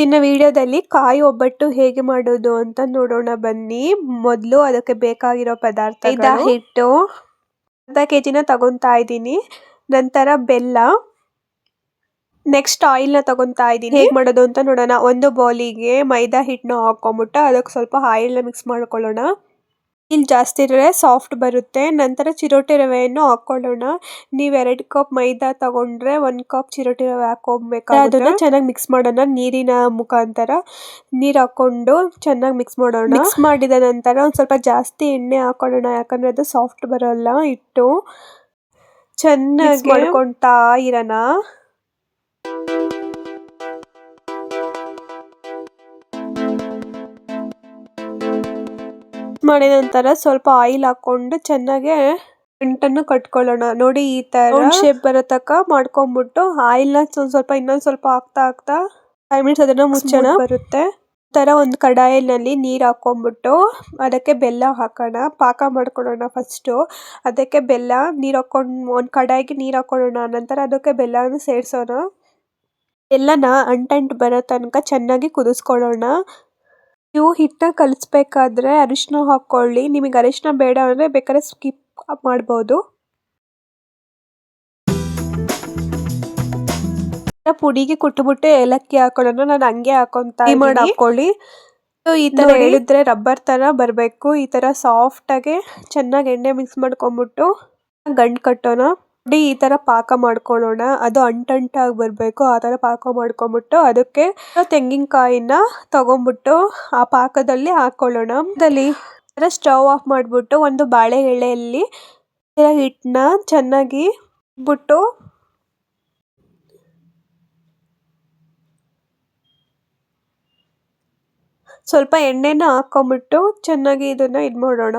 ಇವತ್ತಿನ ವಿಡಿಯೋದಲ್ಲಿ ಕಾಯಿ ಒಬ್ಬಟ್ಟು ಹೇಗೆ ಮಾಡೋದು ಅಂತ ನೋಡೋಣ ಬನ್ನಿ. ಮೊದಲು ಅದಕ್ಕೆ ಬೇಕಾಗಿರೋ ಪದಾರ್ಥಗಳು ಹಿಟ್ಟು ಅರ್ಧ ಕೆಜಿನ ತಗೊಂತಾ ಇದ್ದೀನಿ. ನಂತರ ಬೆಲ್ಲ, ನೆಕ್ಸ್ಟ್ ಆಯಿಲ್ ನ ತಗೊಂತಾ ಇದ್ದೀನಿ. ಹೇಗೆ ಮಾಡೋದು ಅಂತ ನೋಡೋಣ. ಒಂದು ಬೌಲಿಗೆ ಮೈದಾ ಹಿಟ್ಟನ್ನ ಹಾಕೊಂಡ್ಬಿಟ್ಟು ಅದಕ್ಕೆ ಸ್ವಲ್ಪ ಆಯಿಲ್ ನ ಮಿಕ್ಸ್ ಮಾಡ್ಕೊಳ್ಳೋಣ. ಇಲ್ಲಿ ಜಾಸ್ತಿ ಇದ್ರೆ ಸಾಫ್ಟ್ ಬರುತ್ತೆ. ನಂತರ ಚಿರೋಟಿ ರವೆಯನ್ನು ಹಾಕೊಳ್ಳೋಣ. ನೀವು 2 ಕಪ್ ಮೈದಾ ತಗೊಂಡ್ರೆ 1 ಕಪ್ ಚಿರೋಟಿ ರವೆ ಹಾಕೋಬೇಕಾಗುತ್ತೆ. ಅದನ್ನ ಚೆನ್ನಾಗಿ ಮಿಕ್ಸ್ ಮಾಡೋಣ. ನೀರಿನ ಮುಖಾಂತರ ನೀರು ಹಾಕೊಂಡು ಚೆನ್ನಾಗಿ ಮಿಕ್ಸ್ ಮಾಡೋಣ. ಮಿಕ್ಸ್ ಮಾಡಿದ ನಂತರ ಒಂದು ಸ್ವಲ್ಪ ಜಾಸ್ತಿ ಎಣ್ಣೆ ಹಾಕೊಳ್ಳೋಣ, ಯಾಕಂದ್ರೆ ಅದು ಸಾಫ್ಟ್ ಬರೋಲ್ಲ ಹಿಟ್ಟು. ಚೆನ್ನಾಗಿ ಮಾಡ್ಕೊಳ್ತಾ ಇರೋಣ. ಮಾಡಿದ ನಂತರ ಸ್ವಲ್ಪ ಆಯಿಲ್ ಹಾಕೊಂಡು ಚೆನ್ನಾಗಿ ಗಂಟನ್ನು ಕಟ್ಕೊಳ್ಳೋಣ. ನೋಡಿ, ಈ ತರ ಶೇಪ್ ಬರೋ ತನಕ ಮಾಡ್ಕೊಂಡ್ಬಿಟ್ಟು ಆಯಿಲ್ ನ ಇನ್ನೊಂದ್ ಸ್ವಲ್ಪ ಹಾಕ್ತಾ 5 ಮಿನಿಟ್ಸ್ ಅದನ್ನ ಮುಚ್ಚೋಣ. ಬರುತ್ತೆ ತರ ಒಂದು ಕಡಾಯಿನಲ್ಲಿ ನೀರು ಹಾಕೊಂಡ್ಬಿಟ್ಟು ಅದಕ್ಕೆ ಬೆಲ್ಲ ಹಾಕೋಣ. ಪಾಕ ಮಾಡ್ಕೊಳ್ಳೋಣ. ಫಸ್ಟ್ ಅದಕ್ಕೆ ಬೆಲ್ಲ ನೀರು ಹಾಕೊಂಡು ಒಂದು ಕಡಾಯಿಗೆ ನೀರು ಹಾಕೊಳ್ಳೋಣ. ನಂತರ ಅದಕ್ಕೆ ಬೆಲ್ಲನ ಸೇರಿಸೋಣ. ಎಲ್ಲನ ಅಂಟಂಟು ಬರೋ ತನಕ ಚೆನ್ನಾಗಿ ಕುದಿಸ್ಕೊಳ್ಳೋಣ. ನೀವು ಹಿಟ್ಟನ್ನ ಕಲಿಸ್ಬೇಕಾದ್ರೆ ಅರಿಶಿನ ಹಾಕೊಳ್ಳಿ. ನಿಮಗೆ ಅರಿಶಿನ ಬೇಡ ಅಂದ್ರೆ ಬೇಕಾದ್ರೆ ಸ್ಕಿಪ್ ಮಾಡ್ಬೋದು. ಪುಡಿಗೆ ಕುಟ್ಬಿಟ್ಟು ಏಲಕ್ಕಿ ಹಾಕೊಳ್ಳೋಣ. ನಾನು ಹಂಗೆ ಹಾಕೊಳ್ಳಿ. ಈ ತರ ಹೇಳಿದ್ರೆ ರಬ್ಬರ್ ತರ ಬರಬೇಕು. ಈ ತರ ಸಾಫ್ಟ್ ಆಗಿ ಚೆನ್ನಾಗಿ ಎಣ್ಣೆ ಮಿಕ್ಸ್ ಮಾಡ್ಕೊಂಡ್ಬಿಟ್ಟು ಗಂಟು ಕಟ್ಟೋಣ. ನೋಡಿ, ಈ ತರ ಪಾಕ ಮಾಡ್ಕೊಳ್ಳೋಣ. ಅದು ಅಂಟಂಟಾಗಿ ಬರಬೇಕು. ಆ ತರ ಪಾಕ ಮಾಡ್ಕೊಂಡ್ಬಿಟ್ಟು ಅದಕ್ಕೆ ತೆಂಗಿನಕಾಯಿನ ತಗೊಂಡ್ಬಿಟ್ಟು ಆ ಪಾಕದಲ್ಲಿ ಹಾಕೊಳ್ಳೋಣ. ಸ್ಟವ್ ಆಫ್ ಮಾಡ್ಬಿಟ್ಟು ಒಂದು ಬಾಳೆ ಎಲೆಯಲ್ಲಿ ಹಿಟ್ಟನ್ನ ಚೆನ್ನಾಗಿ ಬಿಟ್ಟು ಸ್ವಲ್ಪ ಎಣ್ಣೆನ ಹಾಕೊಂಡ್ಬಿಟ್ಟು ಚೆನ್ನಾಗಿ ಇದನ್ನ ಮಾಡೋಣ.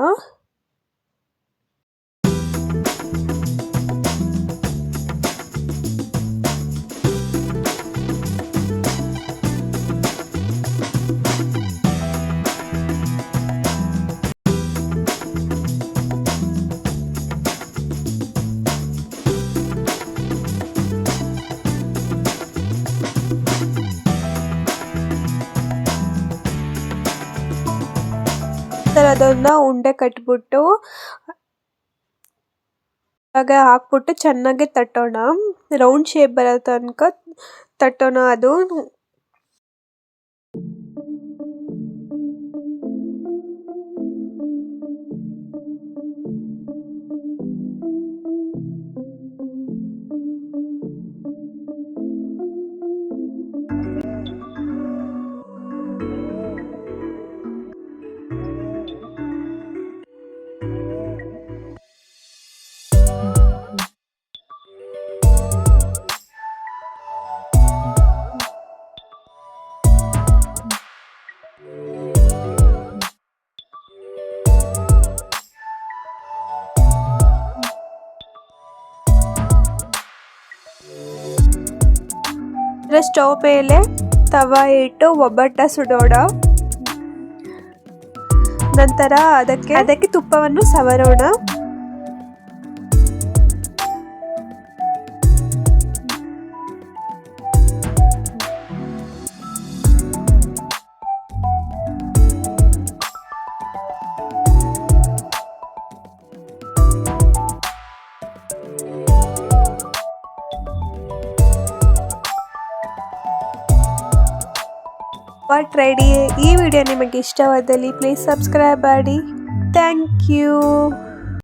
ಅದನ್ನ ಉಂಡೆ ಕಟ್ಬಿಟ್ಟು ಹಾಕ್ಬಿಟ್ಟು ಚೆನ್ನಾಗಿ ತಟ್ಟೋಣ. ರೌಂಡ್ ಶೇಪ್ ಬರೋ ತನಕ ತಟ್ಟೋಣ. ಅದು ಸ್ಟವ್ ಮೇಲೆ ತವಾ ಇಟ್ಟು ಒಬ್ಬಟ್ಟ ಸುಡೋಣ. ನಂತರ ಅದಕ್ಕೆ ತುಪ್ಪವನ್ನು ಸವರೋಣ. ರೆಡಿ. ಈ ವಿಡಿಯೋ ನಿಮಗೆ ಇಷ್ಟವಾದಲ್ಲಿ ಪ್ಲೀಸ್ ಸಬ್ಸ್ಕ್ರೈಬ್ ಮಾಡಿ. Thank you.